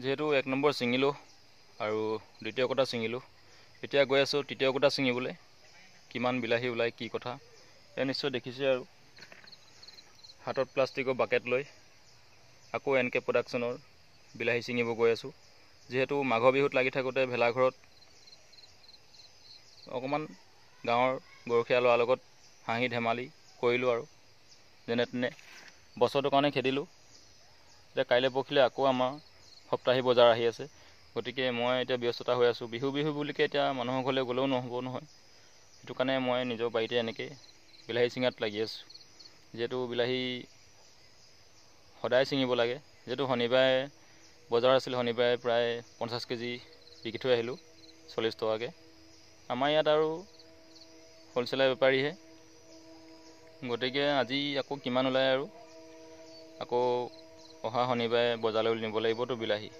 যেহেতু এক নম্বৰ ছিঙিলোঁ আৰু দ্বিতীয় কটা ছিঙিলোঁ, এতিয়া গৈ আছোঁ তৃতীয় কটা ছিঙিবলৈ। কিমান বিলাহী ওলায় কি কথা এয়া নিশ্চয় দেখিছে আৰু। হাতত প্লাষ্টিকৰ বাকেট লৈ আকৌ NK প্ৰডাকশ্যনৰ বিলাহী ছিঙিব গৈ আছোঁ। যিহেতু মাঘৰ বিহুত লাগি থাকোঁতে ভেলাঘৰত অকণমান গাঁৱৰ গৰখীয়া ল'ৰাৰ লগত হাঁহি ধেমালি কৰিলোঁ আৰু যেনে তেনে বছৰটোৰ কাৰণে খেদিলোঁ। এতিয়া কাইলৈ পৰহিলৈ আকৌ আমাৰ সপ্তাহী বজাৰ আহি আছে, গতিকে মই এতিয়া ব্যস্ততা হৈ আছোঁ। বিহু বুলিকে এতিয়া মানুহৰ ঘৰলৈ গ'লেও নহ'ব নহয়, সেইটো কাৰণে মই নিজৰ বাৰীতে এনেকৈ বিলাহী ছিঙাত লাগি আছোঁ। যিহেতু বিলাহী সদায় ছিঙিব লাগে, যিহেতু শনিবাৰে বজাৰ আছিল, শনিবাৰে প্ৰায় 50 কেজি বিকি থৈ আহিলোঁ 40 টকাকৈ। আমাৰ ইয়াত আৰু হ'লচেলাৰ বেপাৰীহে, গতিকে আজি আকৌ কিমান ওলায় আৰু আকৌ অহা শনিবাৰে বজাৰলৈ নিব লাগিবতো বিলাহী।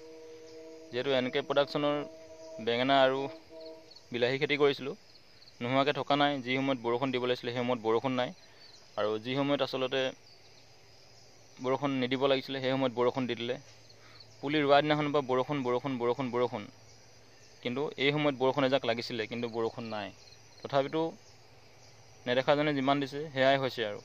যিহেতু NK প্ৰডাকশ্যনৰ বেঙেনা আৰু বিলাহী খেতি কৰিছিলোঁ, নোহোৱাকৈ থকা নাই। যি সময়ত বৰষুণ দিব লাগিছিলে সেই সময়ত বৰষুণ নাই, আৰু যি সময়ত আচলতে বৰষুণ নিদিব লাগিছিলে সেই সময়ত বৰষুণ দি দিলে। পুলি ৰোৱা দিনাখনৰ পৰা বৰষুণ, কিন্তু এই সময়ত বৰষুণ এজাক লাগিছিলে, কিন্তু বৰষুণ নাই। তথাপিতো নেদেখাজনে যিমান দিছে সেয়াই হৈছে আৰু।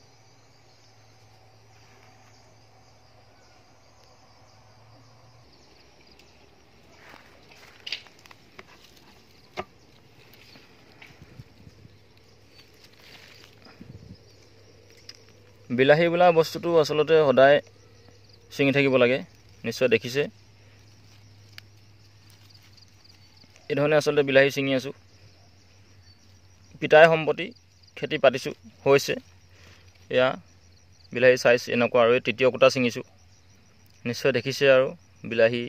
বিলাহী বোলা বস্তুটো আচলতে সদায় ছিঙি থাকিব লাগে, নিশ্চয় দেখিছে। এইধৰণে আচলতে বিলাহী ছিঙি আছোঁ। পিতাই সম্পত্তি খেতি পাতিছোঁ, হৈছে এয়া বিলাহী চাইজ এনেকুৱা। আৰু এই তৃতীয় কোটা ছিঙিছোঁ, নিশ্চয় দেখিছে আৰু বিলাহী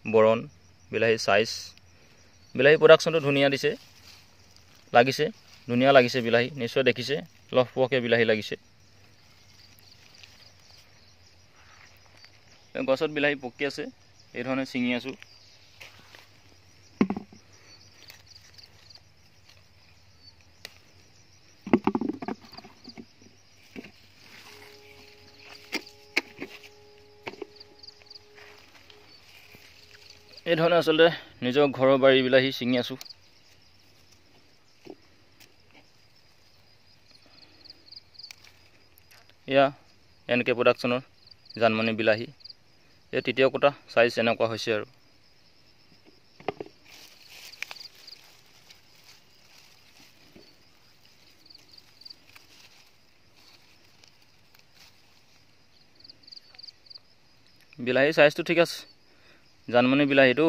বৰণ, বিলাহী চাইজ। বিলাহী প্ৰডাকশ্যনটো ধুনীয়া দিছে, লাগিছে ধুনীয়া লাগিছে বিলাহী, নিশ্চয় দেখিছে লহপহকৈ বিলাহী লাগিছে। গছত বিলাহী পকি আছে, এইধৰণে ছিঙি আছোঁ। এইধৰণে আচলতে নিজৰ ঘৰৰ বাৰীৰ বিলাহী ছিঙি আছোঁ। এয়া NK প্ৰডাকশ্যনৰ জানমণি বিলাহী, এই তৃতীয় কোটা চাইজ এনেকুৱা হৈছে আৰু। বিলাহীৰ চাইজটো ঠিক আছে, জানমণি বিলাহীটো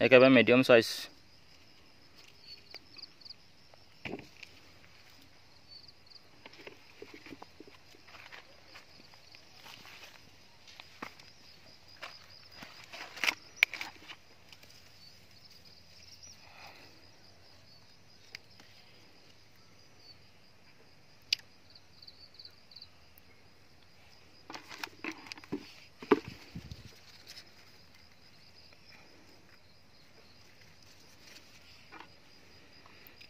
একেবাৰে মিডিয়াম চাইজ।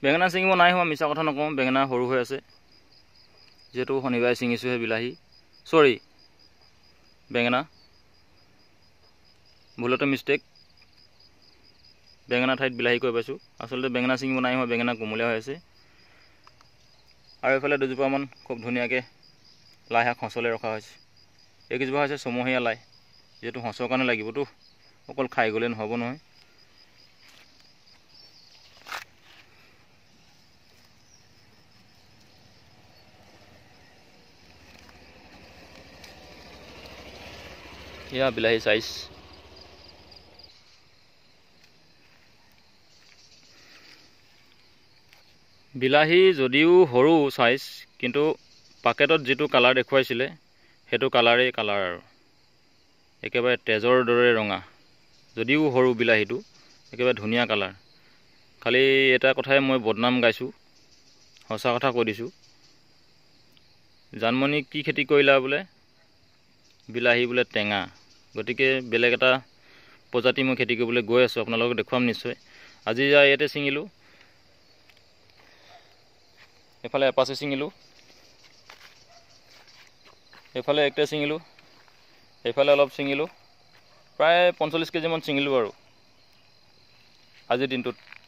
বেঙেনা ছিঙিব নাই হোৱা, মিছা কথা নকওঁ, বেঙেনা সৰু হৈ আছে। যিহেতু শনিবাৰে ছিঙিছোঁহে বিলাহী, বেঙেনা, ভুলতে মিষ্টেক, বেঙেনা ঠাইত বিলাহী কৈ পাইছোঁ। আচলতে বেঙেনা ছিঙিব নাই হোৱা, বেঙেনা কোমলীয়া হৈ আছে। আৰু এইফালে দুজোপামান খুব ধুনীয়াকৈ লাই শাক সঁচলৈ ৰখা হৈছে। এইকেইজোপা হৈছে ছমহীয়া লাই, যিহেতু সঁচৰ কাৰণে লাগিবতো, অকল খাই গ'লে নহ'ব নহয়। এয়া বিলাহী চাইজ। বিলাহী যদিও সৰু চাইজ, কিন্তু পাকেটত যিটো কালাৰ দেখুৱাইছিলে সেইটো কালাৰেই কালাৰ আৰু, একেবাৰে তেজৰ দৰে ৰঙা। যদিও সৰু বিলাহীটো একেবাৰে ধুনীয়া কালাৰ। খালি এটা কথাই মই বদনাম গাইছোঁ, সঁচা কথা কৈ দিছোঁ। জানমণি কি খেতি কৰিলা বোলে, বিলাহী বোলে টেঙা। গতিকে বেলেগ এটা প্ৰজাতি মই খেতি কৰিবলৈ গৈ আছোঁ, আপোনালোকক দেখুৱাম নিশ্চয়। আজি ইয়াতে ছিঙিলোঁ, এইফালে এপাচি ছিঙিলোঁ, এইফালে একটে ছিঙিলোঁ, এইফালে অলপ ছিঙিলোঁ, প্ৰায় 45 কেজিমান ছিঙিলোঁ আৰু আজিৰ দিনটোত।